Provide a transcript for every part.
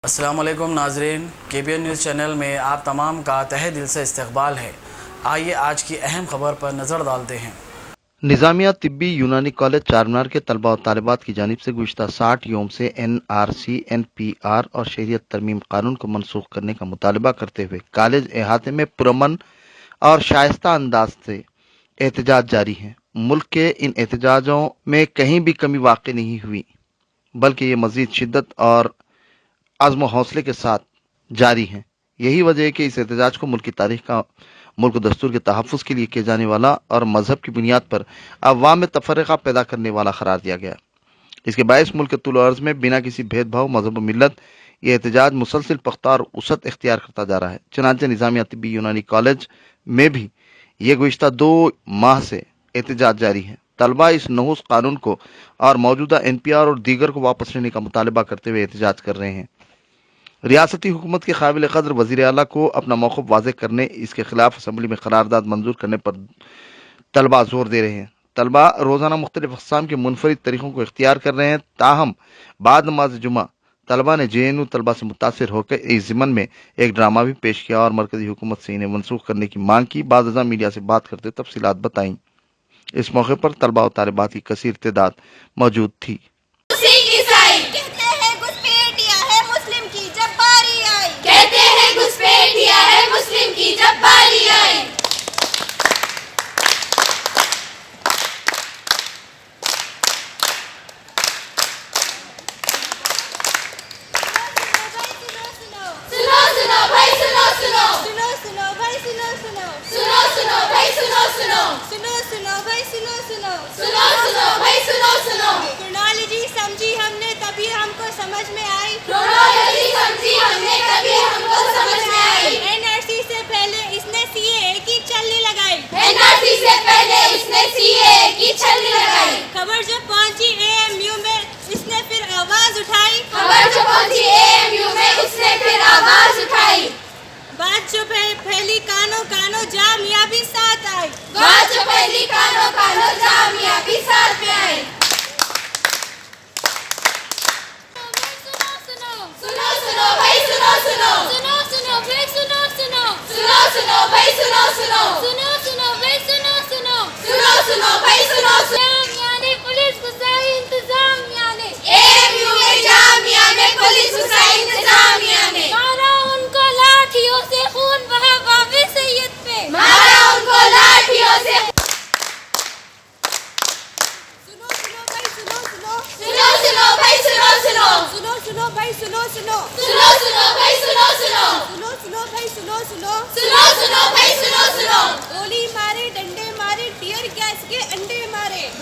अस्सलाम वालेकुम नाजरीन, KBN न्यूज़ चैनल में आप तमाम का तहे दिल से इस्तकबाल है। आइए आज की अहम खबर पर नज़र डालते हैं। निज़ामिया तिब्बी यूनानी कॉलेज चारमीनार के तलबा और तालिबात की जानिब से गुज़िश्ता 60 योम से NRC, NPR और शरीयत तरमीम कानून को मनसूख करने का मुतालबा करते हुए कॉलेज अहाते में पुरअमन और शाइस्ता अंदाज से एहतजाज जारी है। मुल्क के इन एहतजाजों में कहीं भी कमी वाक़ई नहीं हुई, बल्कि ये मज़ीद शिद्दत और आज़्म हौसले के साथ जारी हैं। यही वजह है कि इस एहतजाज को मुल्क की तारीख का, मुल्क दस्तूर के तहफ़्फ़ुज़ के लिए किए जाने वाला और मजहब की बुनियाद पर अवाम में तफर्रक़ा पैदा करने वाला करार दिया गया। इसके बायस मुल्क के तुल अर्ज़ में बिना किसी भेदभाव, मजहब व मिल्लत ये एहतजाज मुसलसिल पख्ता और उसत इख्तियार करता जा रहा है। चनांचे निज़ामिया तिब्बी यूनानी कॉलेज में भी ये गुज़िश्ता 2 माह से एहतजाज जारी है। तलबा इस नहुस कानून को और मौजूदा NPR और दीगर को वापस लेने का मुतालबा करते हुए एहतजाज कर रहे हैं। रियासती हुकूमत के काबिल कदर वज़ीर आला को अपना मौक़िफ़ वाज़ेह करने, इसके खिलाफ असम्बली में करारदाद मंजूर करने पर तलबा जोर दे रहे हैं। तलबा रोज़ाना मुख्तलिफ अक़साम के मुनफरिद तरीक़ों को इख्तियार कर रहे हैं। ताहम बाद नमाज जुमा तलबा ने JNU तलबा से मुतासिर होकर इस ज़िमन में एक ड्रामा भी पेश किया और मरकज़ी हुकूमत से इन्हें मनसूख करने की मांग की। बाज़ मीडिया से बात करते हुए तफसीलात बताईं। इस मौके पर तलबा और तालिबात की कसीर तादाद मौजूद थी। क्रोनोलॉजी समझी हमने तभी हमको समझ में आई। NRC से पहले इसने CAA की छलनी लगाई। खबर जो पहुंची AMU में इसने फिर आवाज उठाई। बात जो फैली कानो कानो जामियाबी साथ आई।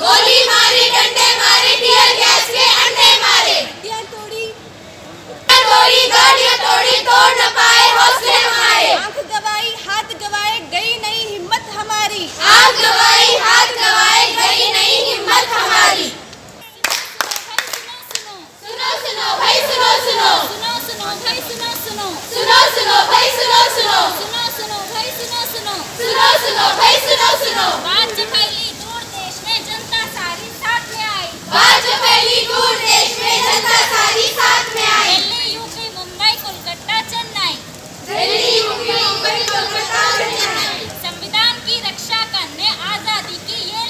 गोली मारे डंडे मारे टीयर गैस के अंडे मारे। गाड़ियां तोड़ी तोड़ न पाए हौसले हमारे। आंख गवाई हाथ गवाए गई नहीं हिम्मत हमारी। बात जो फैली दूर देश में जनता सारी साथ में आई। दिल्ली यूपी मुंबई कोलकाता चेन्नई। संविधान की रक्षा करने आजादी की ये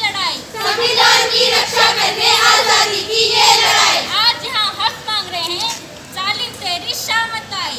लड़ाई। आज जहाँ हक मांग रहे हैं जालिम तेरी शामत आई।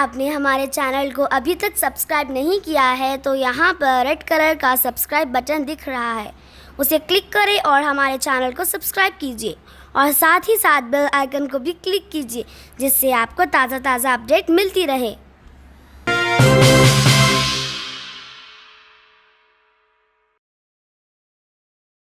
आपने हमारे चैनल को अभी तक सब्सक्राइब नहीं किया है तो यहाँ पर रेड कलर का सब्सक्राइब बटन दिख रहा है, उसे क्लिक करें और हमारे चैनल को सब्सक्राइब कीजिए और साथ ही साथ बेल आइकन को भी क्लिक कीजिए, जिससे आपको ताज़ा अपडेट मिलती रहे।